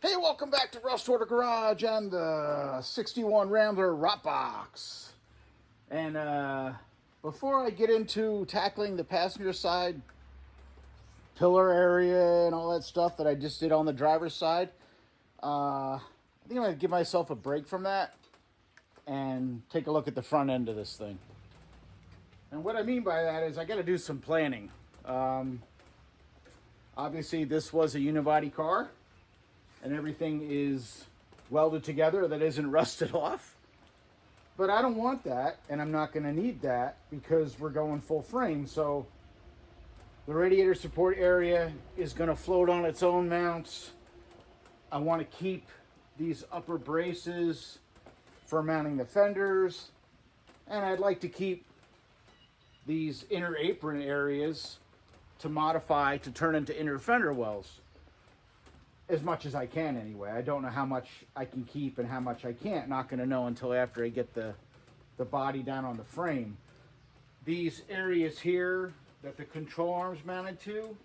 Hey, welcome back to Rust Order Garage and the 61 Rambler Rot Box. And before I get into tackling the passenger side pillar area and all that stuff that I just did on the driver's side, I think I'm going to give myself a break from that and take a look at the front end of this thing. And what I mean by that is I got to do some planning. Obviously, this was a unibody car, and everything is welded together that isn't rusted off. But I don't want that, and I'm not going to need that because we're going full frame. So the radiator support area is going to float on its own mounts. I want to keep these upper braces for mounting the fenders, and I'd like to keep these inner apron areas to modify to turn into inner fender wells. As much as I can anyway. I don't know how much I can keep and how much I can't. Not going to know until after I get the body down on the frame. These areas here that the control arm's mounted to,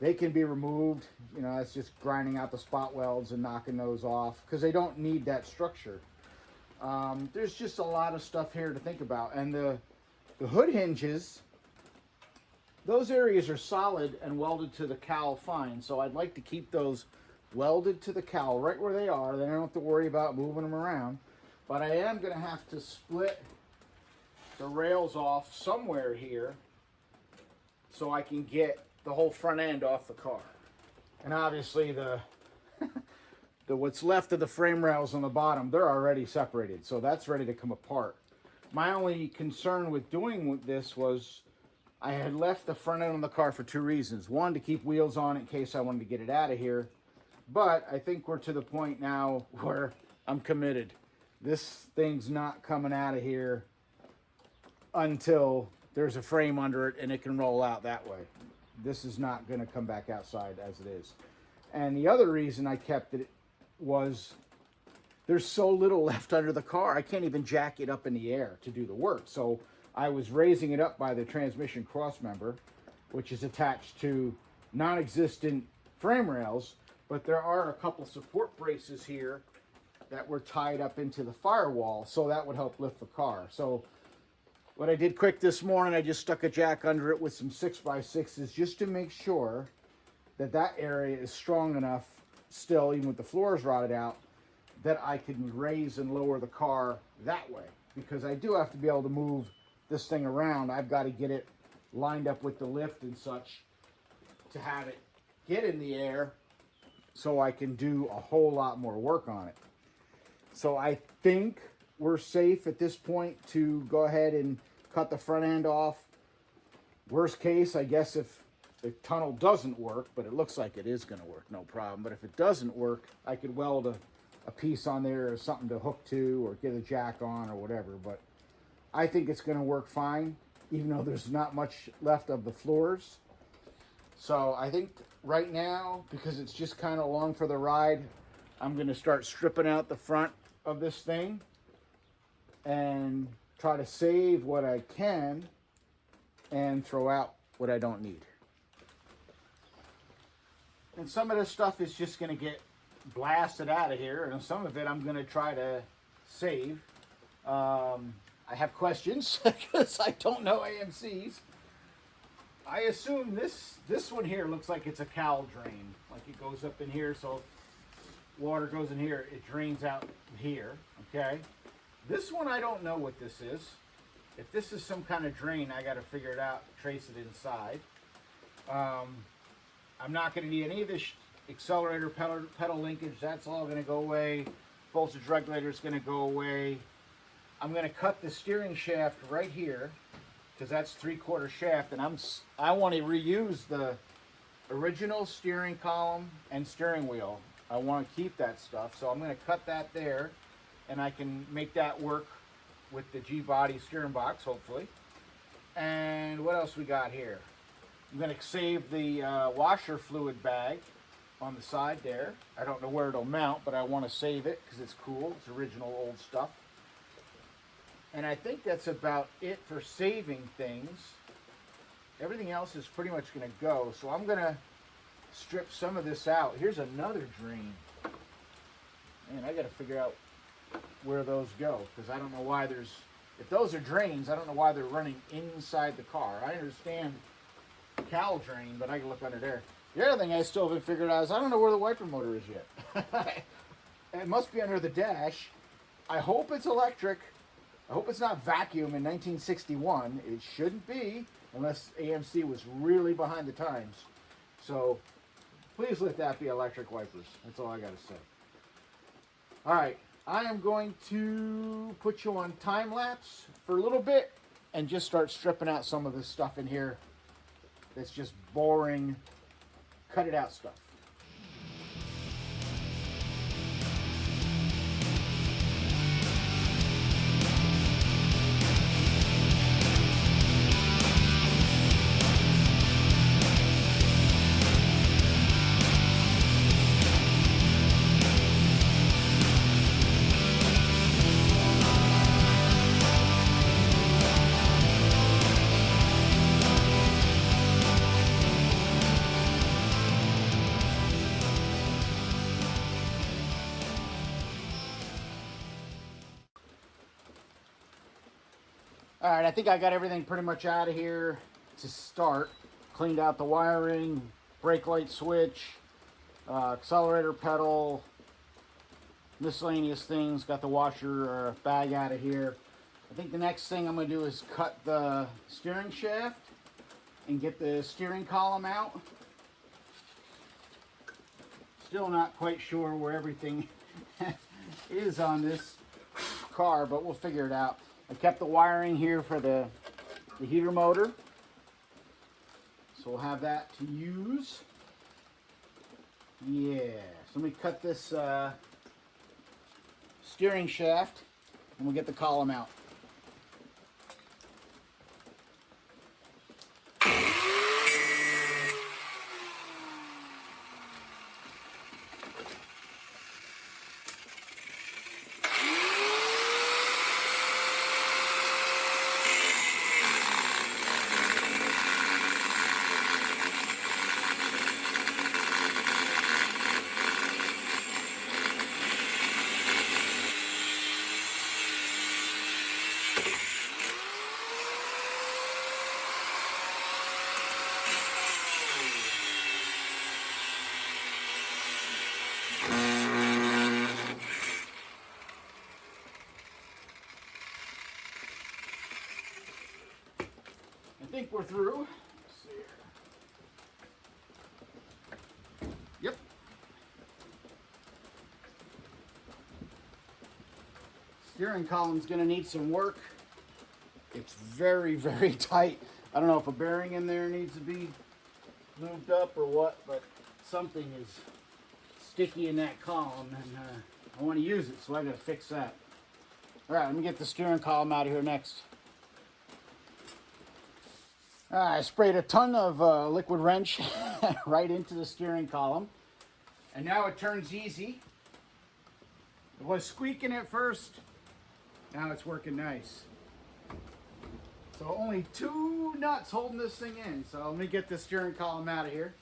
they can be removed. You know, that's just grinding out the spot welds and knocking those off because they don't need that structure. There's just a lot of stuff here to think about. And the hood hinges, those areas are solid and welded to the cowl fine. So I'd like to keep those welded to the cowl right where they are. Then I don't have to worry about moving them around. But I am going to have to split the rails off somewhere here so I can get the whole front end off the car. And obviously the what's left of the frame rails on the bottom, they're already separated. So that's ready to come apart. My only concern with doing this was I had left the front end on the car for two reasons. One, to keep wheels on in case I wanted to get it out of here. But I think we're to the point now where I'm committed. This thing's not coming out of here until there's a frame under it and it can roll out that way. This is not going to come back outside as it is. And the other reason I kept it was there's so little left under the car, I can't even jack it up in the air to do the work. So I was raising it up by the transmission cross member, which is attached to non-existent frame rails. But there are a couple support braces here that were tied up into the firewall, so that would help lift the car. So what I did quick this morning, I just stuck a jack under it with some 6x6s just to make sure that that area is strong enough still, even with the floors rotted out, that I can raise and lower the car that way. Because I do have to be able to move this thing around. I've got to get it lined up with the lift and such to have it get in the air so I can do a whole lot more work on it. So I think we're safe at this point to go ahead and cut the front end off. Worst case, I guess if the tunnel doesn't work, but it looks like it is going to work, no problem. But if it doesn't work, I could weld a piece on there or something to hook to or get a jack on or whatever. But I think it's going to work fine, even though there's not much left of the floors. So I think right now, because it's just kind of along for the ride, I'm going to start stripping out the front of this thing and try to save what I can and throw out what I don't need. And some of this stuff is just going to get blasted out of here, and some of it I'm going to try to save. I have questions because I don't know AMCs. I assume this one here looks like it's a cowl drain. Like it goes up in here, so water goes in here, it drains out here, okay? This one, I don't know what this is. If this is some kind of drain, I got to figure it out, trace it inside. I'm not going to need any of this accelerator pedal linkage. That's all going to go away. Voltage regulator is going to go away. I'm going to cut the steering shaft right here, because that's 3/4 shaft, and I want to reuse the original steering column and steering wheel. I want to keep that stuff, so I'm going to cut that there, and I can make that work with the G-body steering box, hopefully. And what else we got here? I'm going to save the washer fluid bag on the side there. I don't know where it'll mount, but I want to save it because it's cool. It's original old stuff. And I think that's about it for saving things. Everything else is pretty much going to go. So I'm going to strip some of this out. Here's another drain. Man, I got to figure out where those go, because I don't know why there's, if those are drains, I don't know why they're running inside the car. I understand cowl drain, but I can look under there. The other thing I still haven't figured out is I don't know where the wiper motor is yet. It must be under the dash. I hope it's electric. I hope it's not vacuum in 1961. It shouldn't be, unless AMC was really behind the times. So please let that be electric wipers. That's all I got to say. All right, I am going to put you on time lapse for a little bit and just start stripping out some of this stuff in here that's just boring, cut it out stuff. All right, I think I got everything pretty much out of here to start. Cleaned out the wiring, brake light switch, accelerator pedal, miscellaneous things. Got the washer bag out of here. I think the next thing I'm going to do is cut the steering shaft and get the steering column out. Still not quite sure where everything is on this car, but we'll figure it out. I kept the wiring here for the heater motor, so we'll have that to use. Yeah, so let me cut this steering shaft and we'll get the column out. I think we're through. Let's see here. Yep. Steering column's going to need some work. It's very, very tight. I don't know if a bearing in there needs to be lubed up or what, but something is sticky in that column, and I want to use it, so I got to fix that. All right, let me get the steering column out of here next. I sprayed a ton of liquid wrench right into the steering column, and now it turns easy. It was squeaking at first, now it's working nice. So only 2 nuts holding this thing in, so let me get the steering column out of here.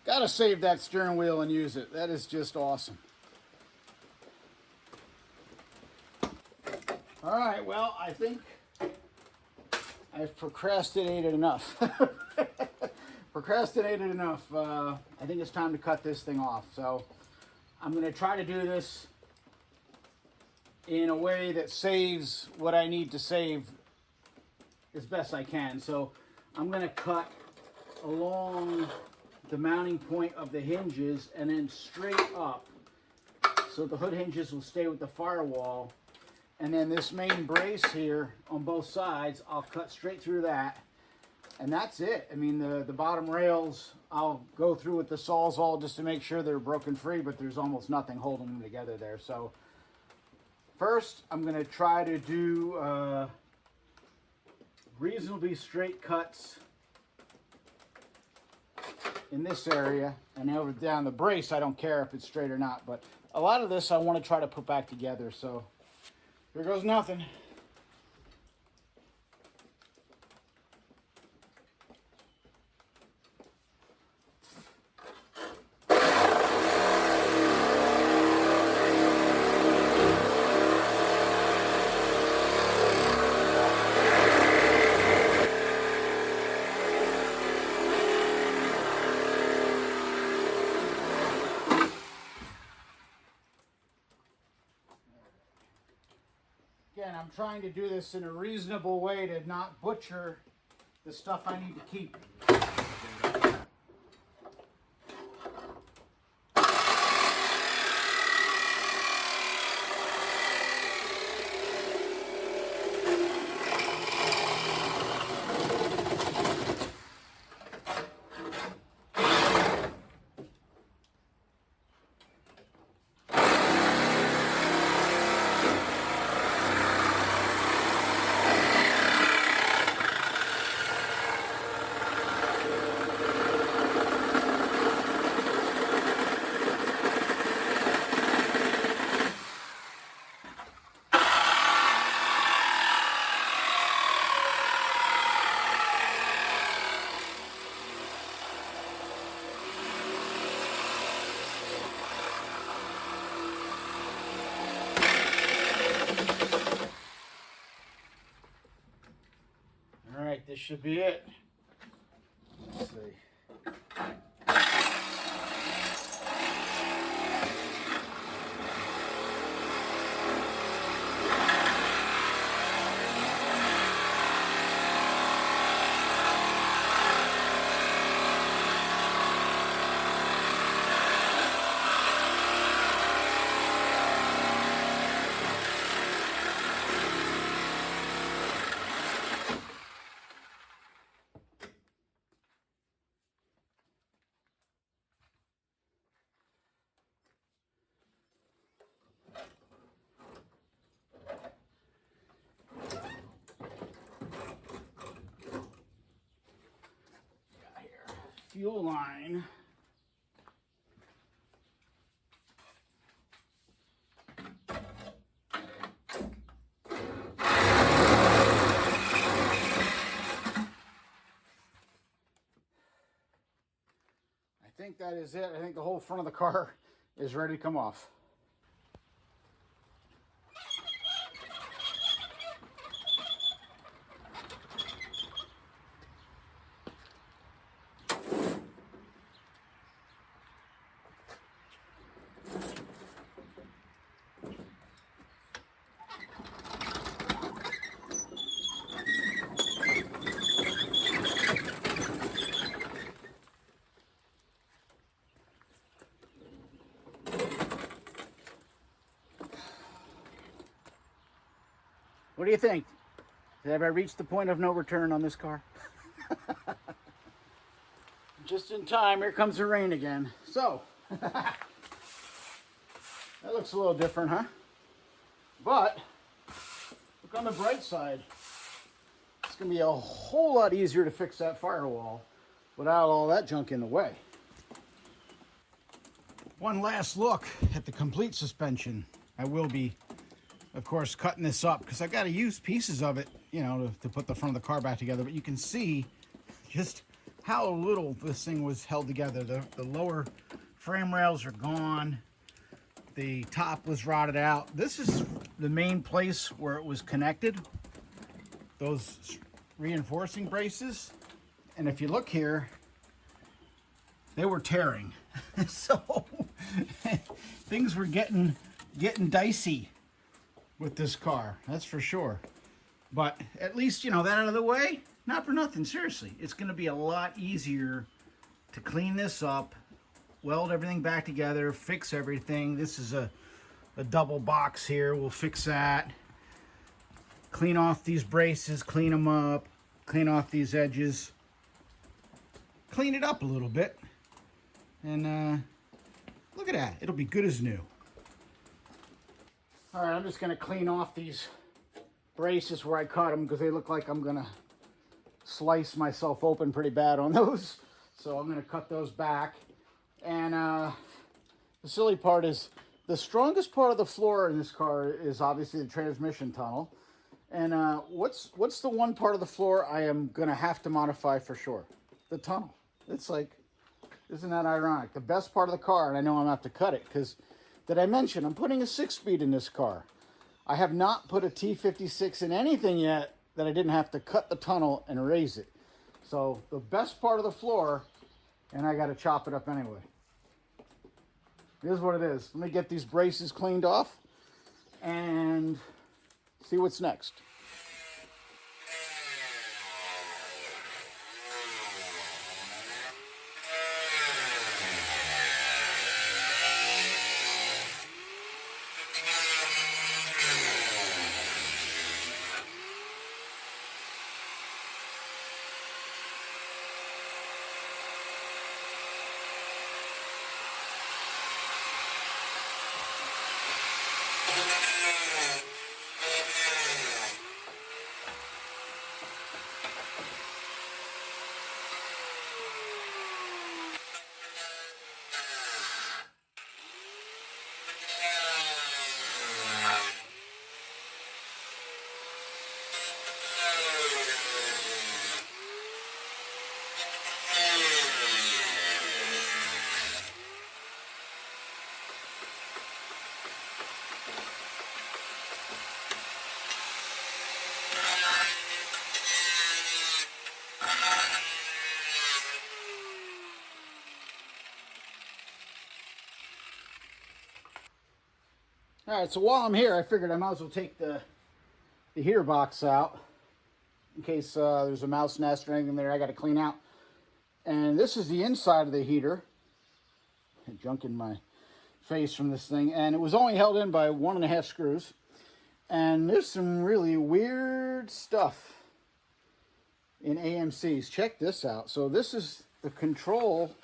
Gotta save that steering wheel and use it. That is just awesome. All right, well, I think I've procrastinated enough. Procrastinated enough. I think it's time to cut this thing off. So I'm gonna try to do this in a way that saves what I need to save as best I can. So I'm gonna cut along the mounting point of the hinges and then straight up, so the hood hinges will stay with the firewall, and then this main brace here on both sides I'll cut straight through that, And that's it. I mean, the bottom rails, I'll go through with the Sawzall just to make sure they're broken free, but there's almost nothing holding them together there. So first, I'm going to try to do reasonably straight cuts in this area, and over down the brace, I don't care if it's straight or not, but a lot of this I want to try to put back together. So here goes nothing. Again, I'm trying to do this in a reasonable way to not butcher the stuff I need to keep. All right, this should be it. Let's see. Fuel line. I think that is it. I think the whole front of the car is ready to come off. What do you think? Have I reached the point of no return on this car? Just in time, here comes the rain again. So, that looks a little different, huh? But, look on the bright side. It's going to be a whole lot easier to fix that firewall without all that junk in the way. One last look at the complete suspension. I will be, of course, cutting this up because I got to use pieces of it, you know, to put the front of the car back together. But you can see just how little this thing was held together. The lower frame rails are gone. The top was rotted out. This is the main place where it was connected, those reinforcing braces. And if you look here, they were tearing. So things were getting dicey with this car, that's for sure. But at least, you know, that out of the way, not for nothing, seriously. It's going to be a lot easier to clean this up, weld everything back together, fix everything. This is a double box here. We'll fix that. Clean off these braces, clean them up, clean off these edges. clean it up a little bit. And look at that. It'll be good as new. All right, I'm just going to clean off these braces where I cut them because they look like I'm going to slice myself open pretty bad on those. So I'm going to cut those back. And the silly part is the strongest part of the floor in this car is obviously the transmission tunnel. And what's the one part of the floor I am going to have to modify for sure? The tunnel. It's like, isn't that ironic? The best part of the car, and I know I'm going to have to cut it because, did I mention, I'm putting a 6-speed in this car. I have not put a T56 in anything yet that I didn't have to cut the tunnel and raise it. So the best part of the floor, and I got to chop it up anyway. Here's what it is. Let me get these braces cleaned off and see what's next. All right, so while I'm here, I figured I might as well take the heater box out in case there's a mouse nest or anything there I got to clean out. And this is the inside of the heater. Junk in my face from this thing. And it was only held in by 1.5 screws. And there's some really weird stuff in AMCs. Check this out. So this is the control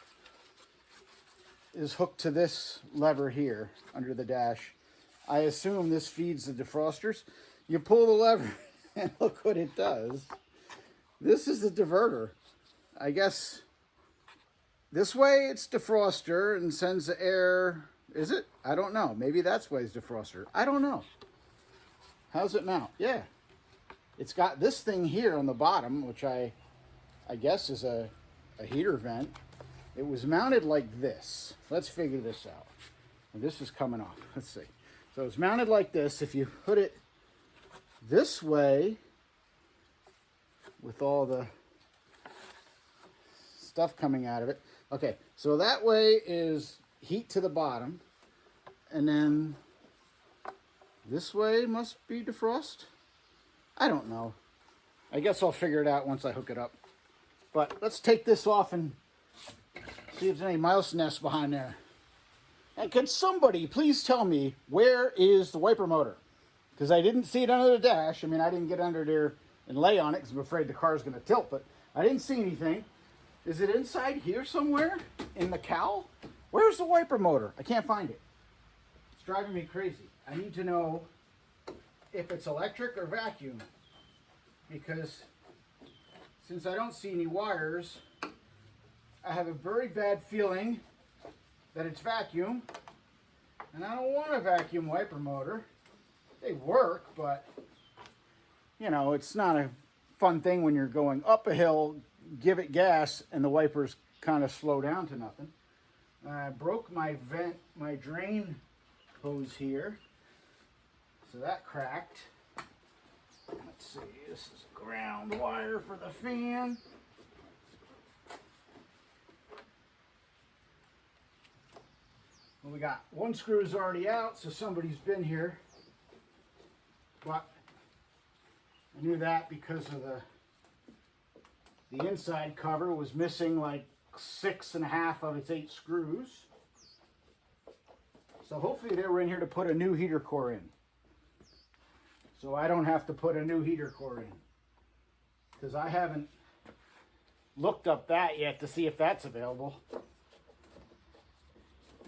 is hooked to this lever here under the dash. I assume this feeds the defrosters. You pull the lever and look what it does. This is the diverter. I guess this way it's defroster and sends the air. Is it? I don't know. Maybe that's why it's defroster. I don't know. How's it mount? Yeah. It's got this thing here on the bottom, which I guess is a heater vent. It was mounted like this. Let's figure this out. And this is coming off. Let's see. So it's mounted like this. If you put it this way, with all the stuff coming out of it. Okay, so that way is heat to the bottom. And then this way must be defrost. I don't know. I guess I'll figure it out once I hook it up. But let's take this off and see if there's any mouse nests behind there. And can somebody please tell me where is the wiper motor? Because I didn't see it under the dash. I mean, I didn't get under there and lay on it because I'm afraid the car's going to tilt, but I didn't see anything. Is it inside here somewhere in the cowl? Where's the wiper motor? I can't find it. It's driving me crazy. I need to know if it's electric or vacuum, because since I don't see any wires, I have a very bad feeling that it's vacuum, and I don't want a vacuum wiper motor. They work, but you know, it's not a fun thing when you're going up a hill, give it gas, and the wipers kind of slow down to nothing. I broke my drain hose here, so that cracked. Let's see, this is a ground wire for the fan. Well, we got one screw's already out, so somebody's been here. But I knew that because of the inside cover was missing like 6.5 of its 8 screws. So hopefully they were in here to put a new heater core in. So I don't have to put a new heater core in. Because I haven't looked up that yet to see if that's available.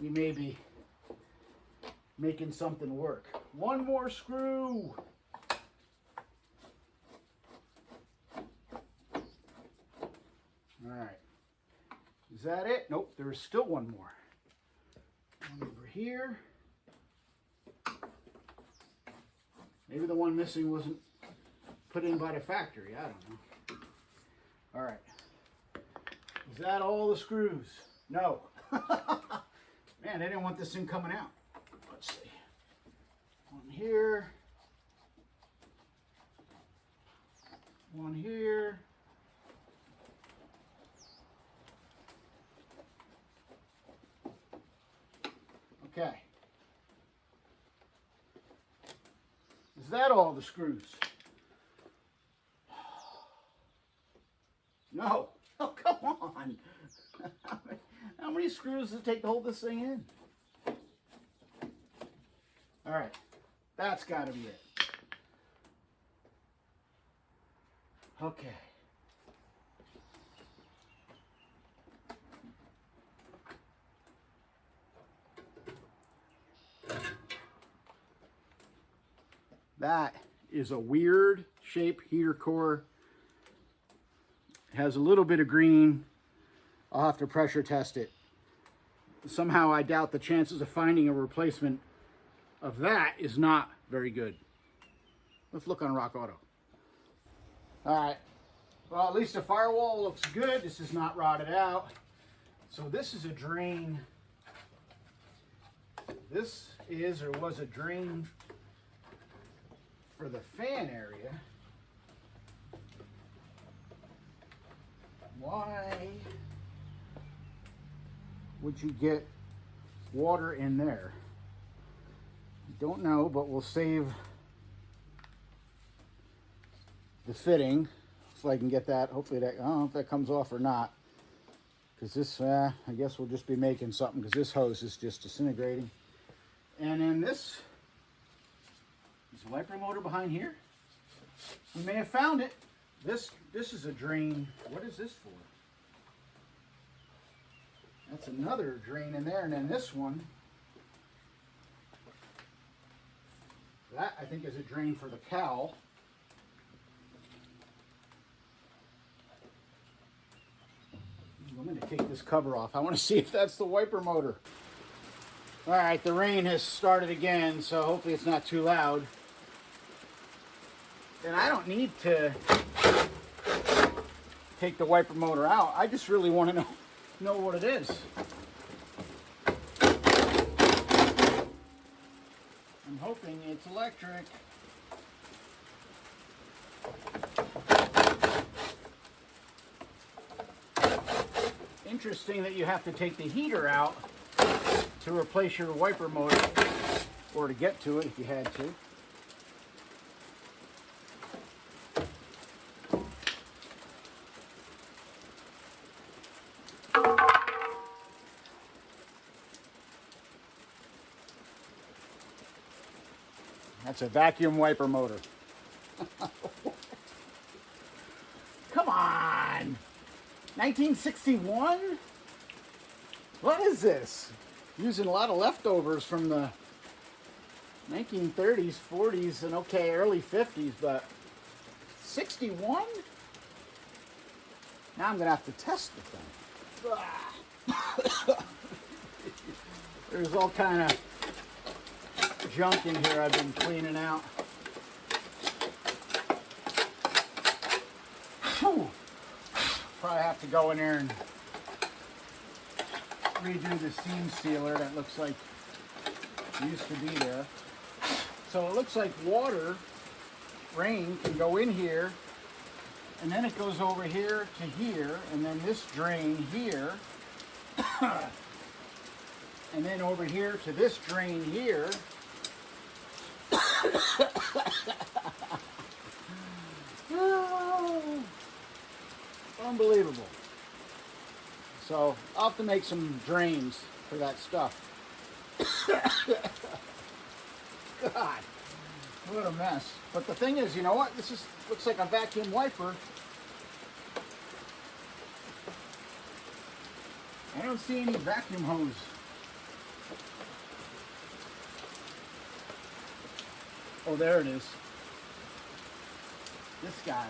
We may be making something work. One more screw. All right. Is that it? Nope, there's still one more. One over here. Maybe the one missing wasn't put in by the factory. I don't know. All right. Is that all the screws? No. Man, I didn't want this thing coming out. Let's see. One here. One here. Okay. Is that all the screws? No. Oh, come on. How many screws does it take to hold this thing in? All right. That's got to be it. Okay. That is a weird shape heater core. It has a little bit of green. I'll have to pressure test it. Somehow I doubt the chances of finding a replacement of that is not very good. Let's look on Rock Auto. All right. Well, at least the firewall looks good. This is not rotted out. So this is a drain. This is or was a drain for the fan area. Why would you get water in there? Don't know, but we'll save the fitting if I can get that. Hopefully that, I don't know if that comes off or not, because this, I guess we'll just be making something, because this hose is just disintegrating. And then this is a wiper motor behind here. We may have found it. This is a drain. What is this for? That's another drain in there. And then this one, that I think is a drain for the cowl. I'm going to take this cover off. I want to see if that's the wiper motor. All right, the rain has started again, so hopefully it's not too loud. And I don't need to take the wiper motor out. I just really want to know what it is. I'm hoping it's electric. Interesting that you have to take the heater out to replace your wiper motor, or to get to it if you had to. That's a vacuum wiper motor. Come on! 1961? What is this? Using a lot of leftovers from the 1930s, 40s, and okay, early 50s, but 61? Now I'm going to have to test the thing. There's all kind of junk in here I've been cleaning out. Whew. Probably have to go in there and redo the seam sealer that looks like used to be there. So it looks like water, rain, can go in here, and then it goes over here to here, and then this drain here, and then over here to this drain here. Oh, unbelievable. So I'll have to make some drains for that stuff. God, what a mess. But the thing is, you know what? This looks like a vacuum wiper. I don't see any vacuum hose. Oh, there it is. This guy.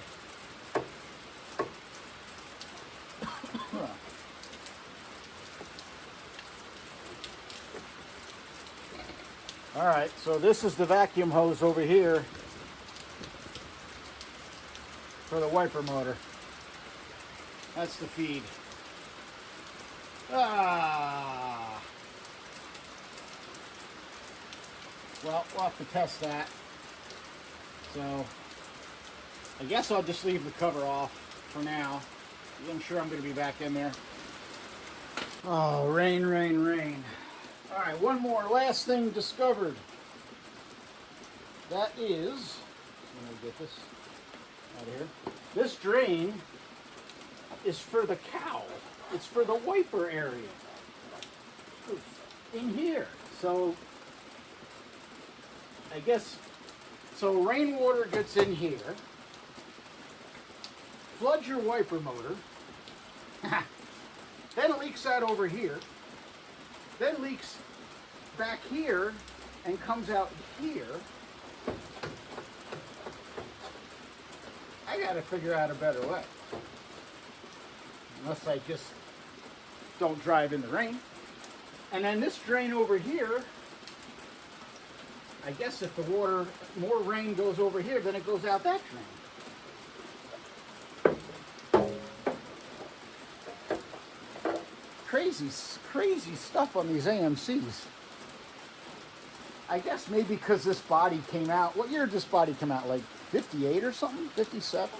All right, so this is the vacuum hose over here for the wiper motor. That's the feed. Ah. Well, we'll have to test that. So, I guess I'll just leave the cover off for now. I'm sure I'm going to be back in there. Oh, rain, rain, rain. All right, one more last thing discovered. That is, let me get this out of here. This drain is for the cowl. It's for the wiper area in here. So I guess, so rainwater gets in here, floods your wiper motor, then leaks out over here, then leaks back here and comes out here. I gotta figure out a better way. Unless I just don't drive in the rain. And then this drain over here, I guess if the water, more rain goes over here, then it goes out that drain. Crazy, crazy stuff on these AMCs. I guess maybe because this body came out, what year did this body come out? Like 58 or something? 57?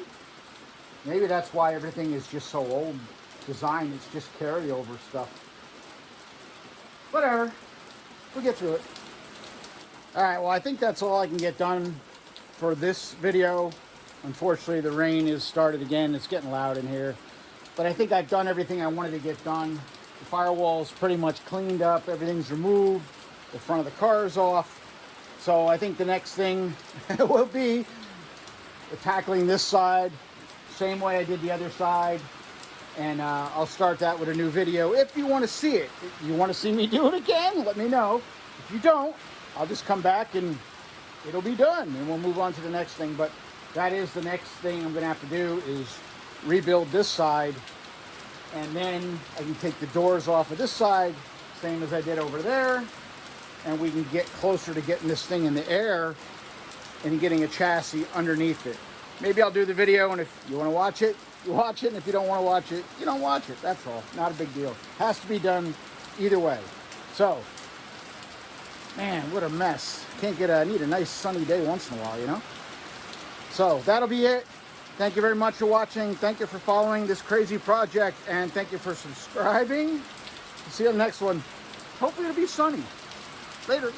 Maybe that's why everything is just so old design. It's just carryover stuff. Whatever. We'll get through it. Alright, well I think that's all I can get done for this video. Unfortunately the rain has started again. It's getting loud in here. But I think I've done everything I wanted to get done. The firewall's pretty much cleaned up. Everything's removed. The front of the car is off. So I think the next thing will be tackling this side. Same way I did the other side. And I'll start that with a new video if you want to see it. If you want to see me do it again, let me know. If you don't, I'll just come back and it'll be done. And we'll move on to the next thing. But that is the next thing I'm going to have to do is rebuild this side. And then I can take the doors off of this side, same as I did over there. And we can get closer to getting this thing in the air and getting a chassis underneath it. Maybe I'll do the video, and if you want to watch it, you watch it, and if you don't want to watch it, you don't watch it. That's all. Not a big deal. Has to be done either way. So, man, what a mess. I need a nice sunny day once in a while, you know? So, that'll be it. Thank you very much for watching. Thank you for following this crazy project, and thank you for subscribing. See you on the next one. Hopefully it'll be sunny. Later.